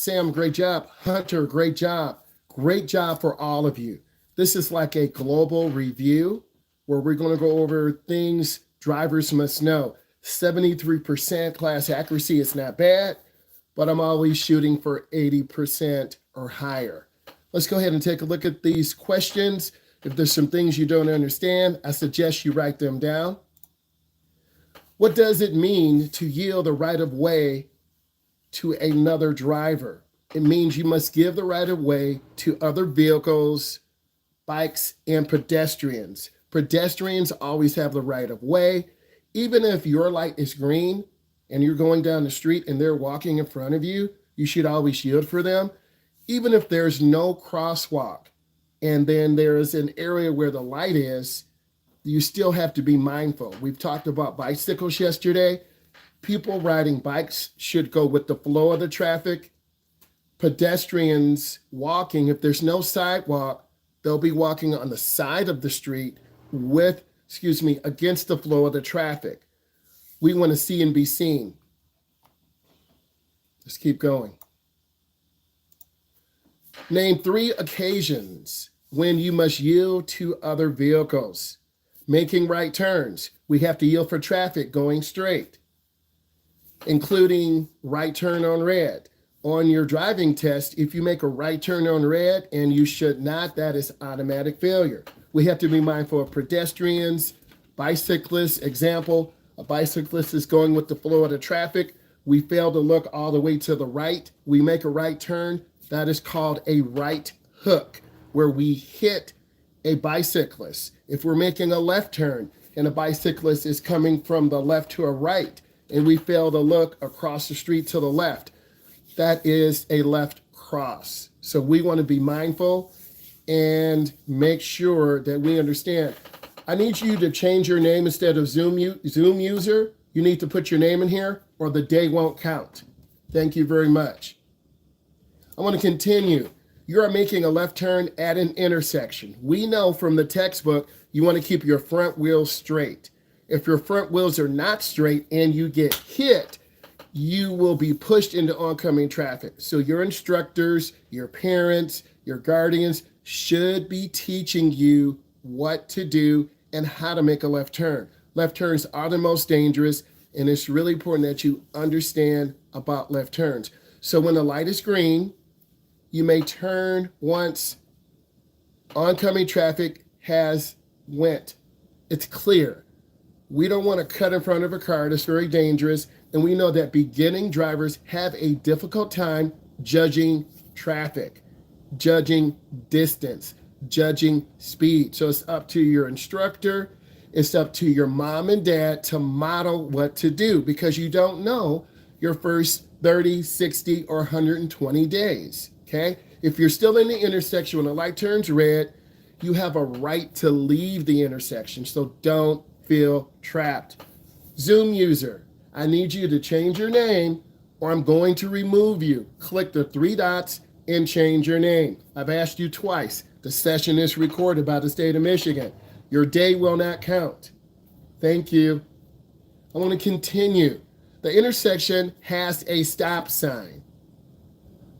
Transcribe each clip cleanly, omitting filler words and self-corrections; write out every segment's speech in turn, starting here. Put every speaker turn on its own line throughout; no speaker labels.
Sam, great job. Hunter, great job. Great job for all of you. This is like a global review where we're going to go over things drivers must know. 73% class accuracy is not bad, but I'm always shooting for 80% or higher. Let's go ahead and take a look at these questions. If there's some things you don't understand, I suggest you write them down. What does it mean to yield the right of way to another driver? It means you must give the right of way to other vehicles, bikes, and pedestrians. Pedestrians always have the right of way. Even if your light is green and you're going down the street and they're walking in front of you, you should always yield for them. Even if there's no crosswalk and then there's an area where the light is, you still have to be mindful. We've talked about bicycles yesterday. People riding bikes should go with the flow of the traffic. Pedestrians walking, if there's no sidewalk, they'll be walking on the side of the street against the flow of the traffic. We want to see and be seen. Let's keep going. Name 3 occasions when you must yield to other vehicles. Making right turns. We have to yield for traffic going straight, including right turn on red. On your driving test, if you make a right turn on red and you should not, that is automatic failure. We have to be mindful of pedestrians, bicyclists. Example, a bicyclist is going with the flow of the traffic. We fail to look all the way to the right. We make a right turn. That is called a right hook, where we hit a bicyclist. If we're making a left turn and a bicyclist is coming from the left to a right and we fail to look across the street to the left, that is a left cross. So we want to be mindful and make sure that we understand. I need you to change your name instead of Zoom user. You need to put your name in here or the day won't count. Thank you very much. I want to continue. You are making a left turn at an intersection. We know from the textbook, you want to keep your front wheels straight. If your front wheels are not straight and you get hit, you will be pushed into oncoming traffic. So your instructors, your parents, your guardians should be teaching you what to do and how to make a left turn. Left turns are the most dangerous, and it's really important that you understand about left turns. So when the light is green, you may turn once oncoming traffic has went. It's clear. We don't want to cut in front of a car. That's very dangerous. And we know that beginning drivers have a difficult time judging traffic, judging distance, judging speed. So it's up to your instructor. It's up to your mom and dad to model what to do, because you don't know your first 30, 60, or 120 days. Okay? If you're still in the intersection when the light turns red, you have a right to leave the intersection. So don't feel trapped. Zoom user, I need you to change your name or I'm going to remove you. Click the 3 dots and change your name. I've asked you twice. The session is recorded by the state of Michigan. Your day will not count. Thank you. I want to continue. The intersection has a stop sign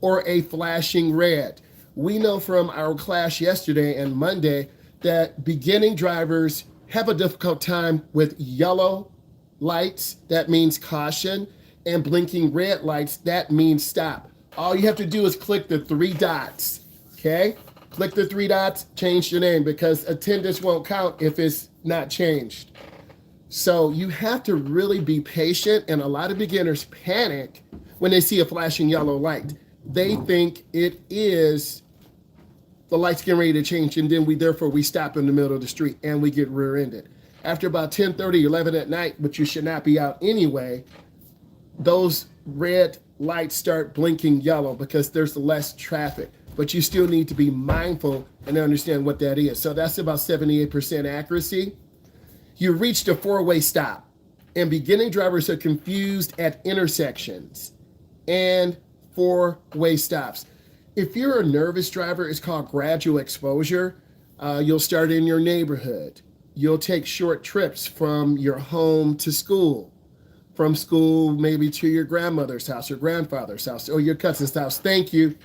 or a flashing red. We know from our class yesterday and Monday that beginning drivers have a difficult time with yellow lights, that means caution, and blinking red lights, that means stop. All you have to do is click the 3 dots, okay? Click the 3 dots, change your name, because attendance won't count if it's not changed. So you have to really be patient, and a lot of beginners panic when they see a flashing yellow light. They think it is the light's getting ready to change, and then we stop in the middle of the street and we get rear-ended. After about 10:30, 11 at night, but you should not be out anyway, those red lights start blinking yellow because there's less traffic. But you still need to be mindful and understand what that is. So that's about 78% accuracy. You reached a 4-way stop, and beginning drivers are confused at intersections and 4-way stops. If you're a nervous driver, it's called gradual exposure. You'll start in your neighborhood. You'll take short trips from your home to school. from school, maybe to your grandmother's house or grandfather's house or your cousin's house. Thank you.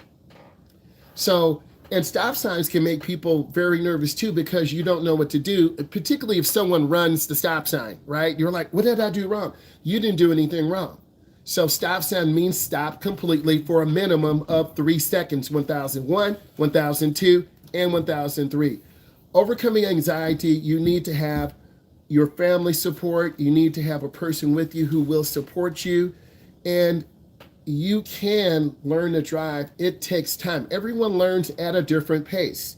So, and stop signs can make people very nervous too because you don't know what to do, particularly if someone runs the stop sign, right? You're like, what did I do wrong? You didn't do anything wrong. So stop sign means stop completely for a minimum of 3 seconds, 1001, 1002, and 1003. Overcoming anxiety, you need to have your family support. You need to have a person with you who will support you. And you can learn to drive. It takes time. Everyone learns at a different pace.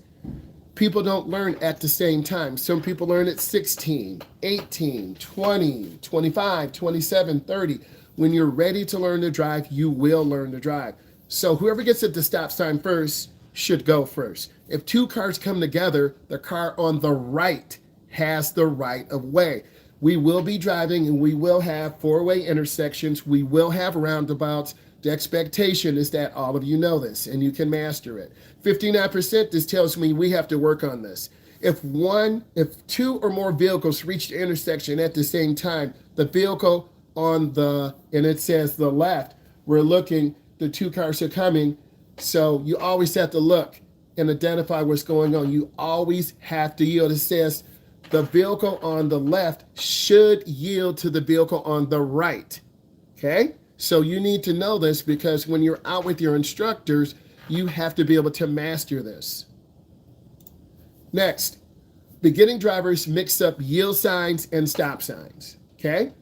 People don't learn at the same time. Some people learn at 16, 18, 20, 25, 27, 30. When you're ready to learn to drive, you will learn to drive. So whoever gets at the stop sign first should go first. If 2 cars come together, the car on the right has the right of way. We will be driving and we will have 4-way intersections. We will have roundabouts. The expectation is that all of you know this and you can master it. 59%, this tells me we have to work on this. If 2 or more vehicles reach the intersection at the same time, the vehicle on the, and it says the left, we're looking, the 2 cars are coming. So you always have to look and identify what's going on. You always have to yield. It says the vehicle on the left should yield to the vehicle on the right. Okay? So you need to know this because when you're out with your instructors, you have to be able to master this. Next, beginning drivers mix up yield signs and stop signs. Okay?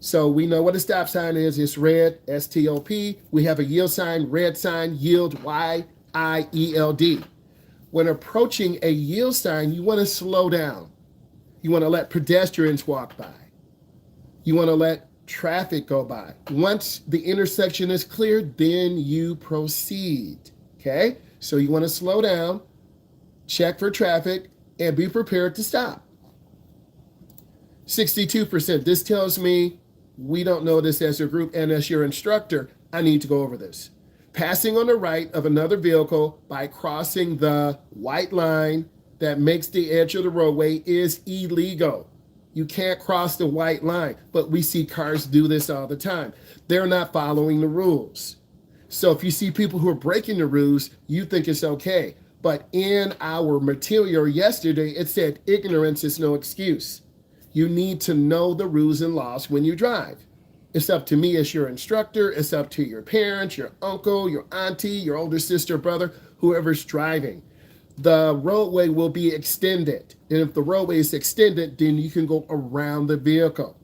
So we know what a stop sign is. It's red, S-T-O-P. We have a yield sign, red sign, yield, Y-I-E-L-D. When approaching a yield sign, you want to slow down. You want to let pedestrians walk by. You want to let traffic go by. Once the intersection is clear, then you proceed. Okay? So you want to slow down, check for traffic, and be prepared to stop. 62%. This tells me we don't know this as a group, and as your instructor, I need to go over this. Passing on the right of another vehicle by crossing the white line that makes the edge of the roadway is illegal. You can't cross the white line, but we see cars do this all the time. They're not following the rules. So if you see people who are breaking the rules, you think it's okay. But in our material yesterday, it said ignorance is no excuse. You need to know the rules and laws when you drive. It's up to me as your instructor. It's up to your parents, your uncle, your auntie, your older sister, brother, whoever's driving. The roadway will be extended. And if the roadway is extended, then you can go around the vehicle.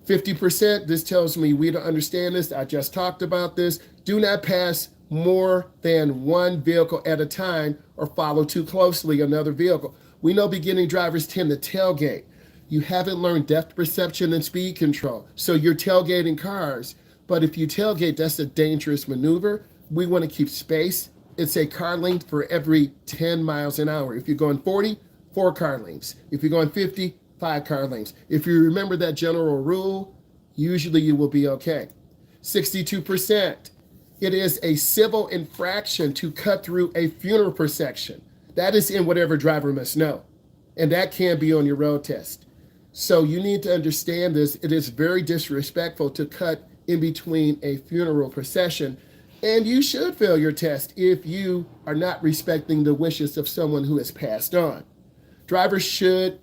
50%, this tells me we don't understand this. I just talked about this. Do not pass more than 1 vehicle at a time or follow too closely another vehicle. We know beginning drivers tend to tailgate. You haven't learned depth perception and speed control. So you're tailgating cars. But if you tailgate, that's a dangerous maneuver. We want to keep space. It's a car length for every 10 miles an hour. If you're going 40, 4 car lengths. If you're going 50, 5 car lengths. If you remember that general rule, usually you will be okay. 62%. It is a civil infraction to cut through a funeral procession. That is in whatever driver must know. And that can be on your road test. So you need to understand this. It is very disrespectful to cut in between a funeral procession. And you should fail your test if you are not respecting the wishes of someone who has passed on. Drivers should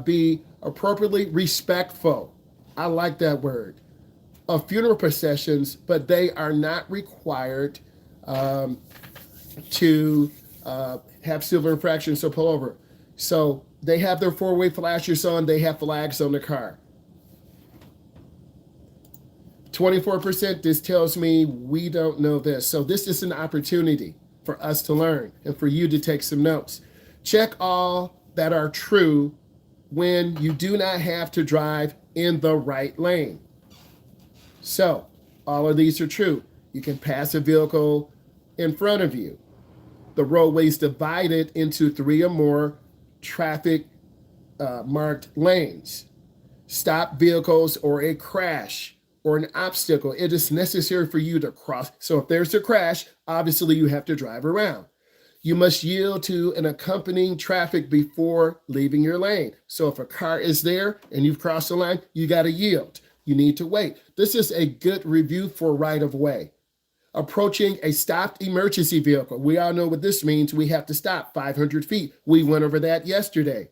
be appropriately respectful. I like that word. Of funeral processions, but they are not required to have civil infractions or pull over. So they have their 4-way flashers on. They have flags on the car. 24%, this tells me we don't know this. So this is an opportunity for us to learn and for you to take some notes. Check all that are true when you do not have to drive in the right lane. So all of these are true. You can pass a vehicle in front of you. The roadway is divided into 3 or more traffic marked lanes. Stop vehicles or a crash or an obstacle. It is necessary for you to cross. So if there's a crash, obviously you have to drive around. You must yield to an accompanying traffic before leaving your lane. So if a car is there and you've crossed the line, you got to yield. you need to wait. This is a good review for right-of-way. Approaching a stopped emergency vehicle. We all know what this means. We have to stop 500 feet. We went over that yesterday.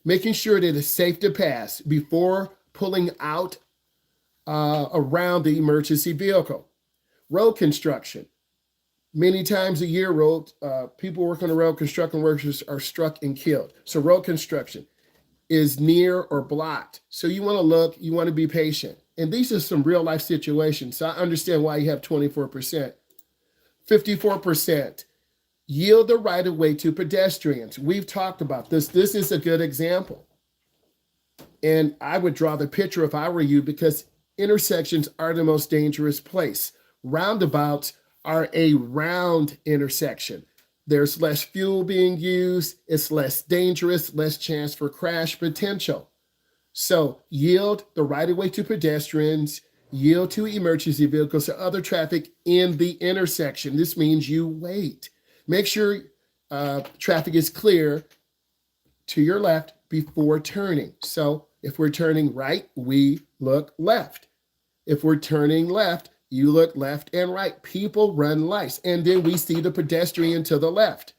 Making sure that it's safe to pass before pulling out around the emergency vehicle. Road construction. Many times a year, people working on the road, construction workers are struck and killed. So road construction is near or blocked. So you want to look, you want to be patient. And these are some real life situations. So I understand why you have 24%. 54%, yield the right of way to pedestrians. We've talked about this. This is a good example. And I would draw the picture if I were you, because intersections are the most dangerous place. Roundabouts are a round intersection. There's less fuel being used. It's less dangerous, less chance for crash potential. So yield the right of way to pedestrians, yield to emergency vehicles or other traffic in the intersection. This means you wait. Make sure traffic is clear to your left before turning. So if we're turning right, we look left. If we're turning left, you look left and right. People run lights. And then we see the pedestrian to the left.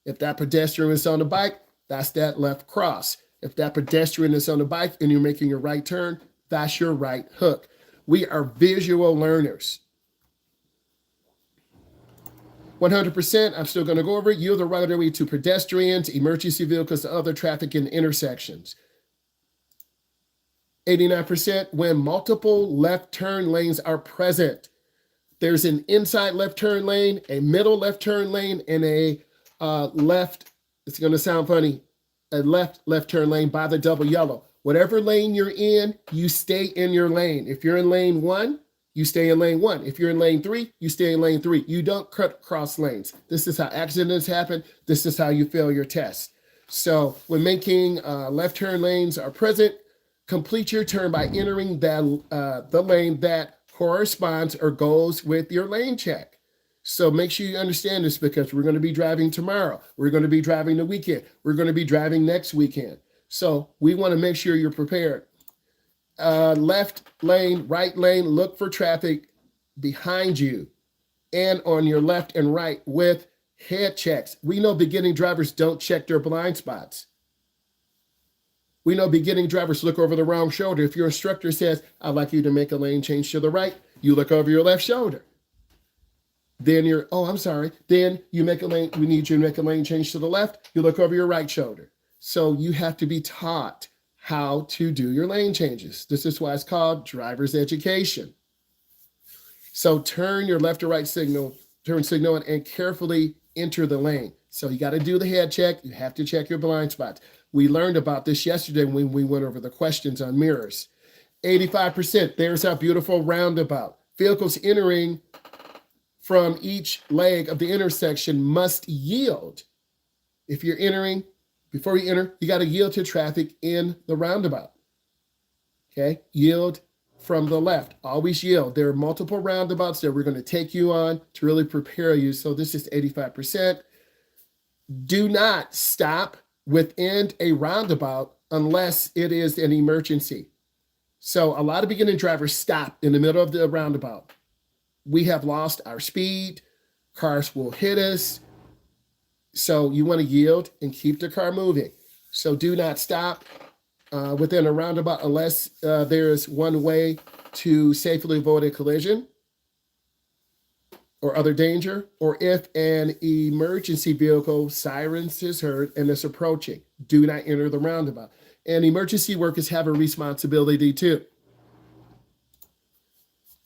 If that pedestrian is on the bike, that's that left cross. If that pedestrian is on the bike and you're making a right turn, that's your right hook. We are visual learners. 100%, I'm still going to go over it. Yield the right of way to pedestrians, emergency vehicles, and other traffic in intersections. 89%, when multiple left turn lanes are present. There's an inside left turn lane, a middle left turn lane, and a left, it's going to sound funny, a left turn lane by the double yellow. Whatever lane you're in, you stay in your lane. If you're in lane 1, you stay in lane 1. If you're in lane 3, you stay in lane 3. You don't cut cross lanes. This is how accidents happen. This is how you fail your test. So when making left turn lanes are present, complete your turn by entering the lane that corresponds or goes with your lane check. So make sure you understand this, because we're going to be driving tomorrow. We're going to be driving the weekend. We're going to be driving next weekend. So we want to make sure you're prepared. Left lane, right lane, look for traffic behind you and on your left and right with head checks. We know beginning drivers don't check their blind spots. We know beginning drivers look over the wrong shoulder. If your instructor says, I'd like you to make a lane change to the right, you look over your left shoulder. Then Then you make a lane, we need you to make a lane change to the left, you look over your right shoulder. So you have to be taught how to do your lane changes. This is why it's called driver's education. So turn your left or right signal, turn signal, and carefully enter the lane. So you got to do the head check. You have to check your blind spots. We learned about this yesterday when we went over the questions on mirrors. 85%, there's our beautiful roundabout. Vehicles entering from each leg of the intersection must yield. If you're entering, before you enter, you got to yield to traffic in the roundabout. Okay, yield from the left. Always yield. There are multiple roundabouts that we're going to take you on to really prepare you. So this is 85%. Do not stop within a roundabout unless it is an emergency. So a lot of beginning drivers stop in the middle of the roundabout. We have lost our speed. Cars will hit us. So you want to yield and keep the car moving. So do not stop within a roundabout unless there is one way to safely avoid a collision or other danger, or if an emergency vehicle sirens is heard and is approaching. Do not enter the roundabout. And emergency workers have a responsibility too.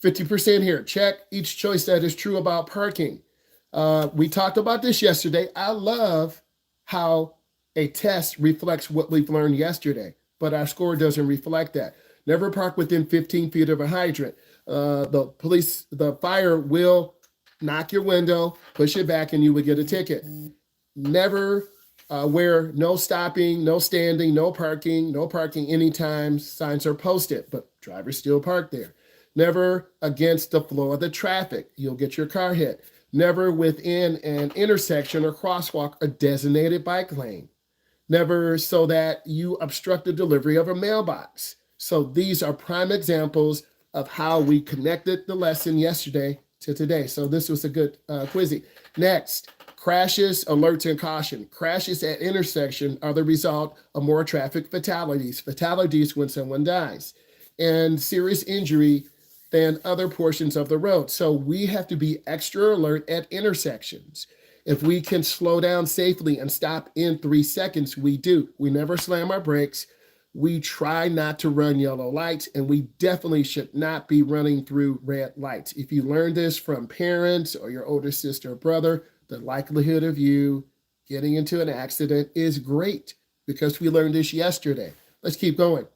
50% here. Check each choice that is true about parking. We talked about this yesterday. I love how a test reflects what we've learned yesterday, but our score doesn't reflect that. Never park within 15 feet of a hydrant. The fire will knock your window, push it back, and you would get a ticket. Never where no stopping, no standing, no parking anytime signs are posted, but drivers still park there. Never against the flow of the traffic. You'll get your car hit. Never within an intersection or crosswalk or designated bike lane. Never so that you obstruct the delivery of a mailbox. So these are prime examples of how we connected the lesson yesterday to today. So this was a good quizzy. Next, crashes, alerts, and caution. Crashes at intersection are the result of more traffic fatalities. Fatalities when someone dies, and serious injury than other portions of the road. So we have to be extra alert at intersections. If we can slow down safely and stop in 3 seconds, we do. We never slam our brakes. We try not to run yellow lights, and we definitely should not be running through red lights. If you learn this from parents or your older sister or brother, the likelihood of you getting into an accident is great because we learned this yesterday. Let's keep going.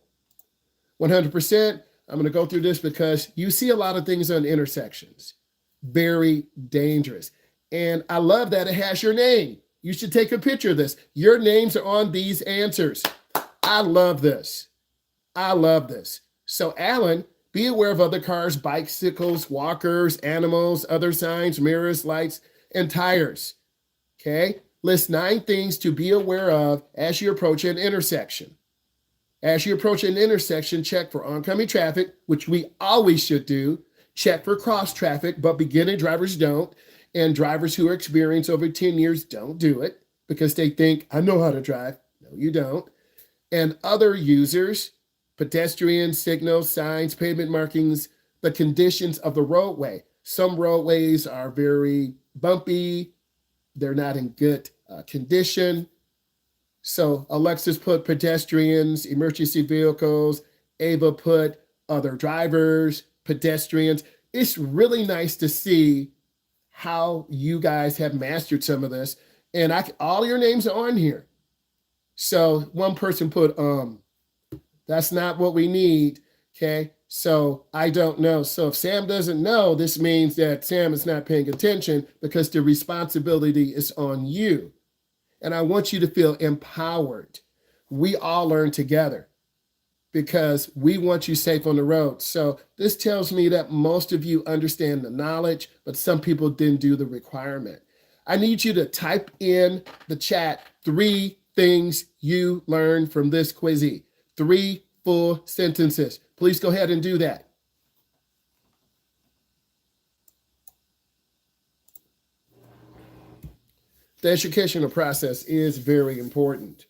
100%. I'm going to go through this because you see a lot of things on intersections. Very dangerous. And I love that it has your name. You should take a picture of this. Your names are on these answers. I love this. I love this. So, Alan, be aware of other cars, bicycles, walkers, animals, other signs, mirrors, lights, and tires. Okay? List 9 things to be aware of as you approach an intersection. As you approach an intersection, check for oncoming traffic, which we always should do. Check for cross traffic, but beginning drivers don't. And drivers who are experienced over 10 years don't do it because they think, I know how to drive. No, you don't. And other users, pedestrians, signals, signs, pavement markings, the conditions of the roadway. Some roadways are very bumpy. They're not in good condition. So Alexis put pedestrians, emergency vehicles. Ava put other drivers, pedestrians. It's really nice to see how you guys have mastered some of this. And all your names are on here. So one person put, that's not what we need. Okay. So I don't know. So if Sam doesn't know, this means that Sam is not paying attention because the responsibility is on you. And I want you to feel empowered. We all learn together because we want you safe on the road. So this tells me that most of you understand the knowledge, but some people didn't do the requirement. I need you to type in the chat 3 things you learned from this quizzy. 3 full sentences. Please go ahead and do that. The educational process is very important.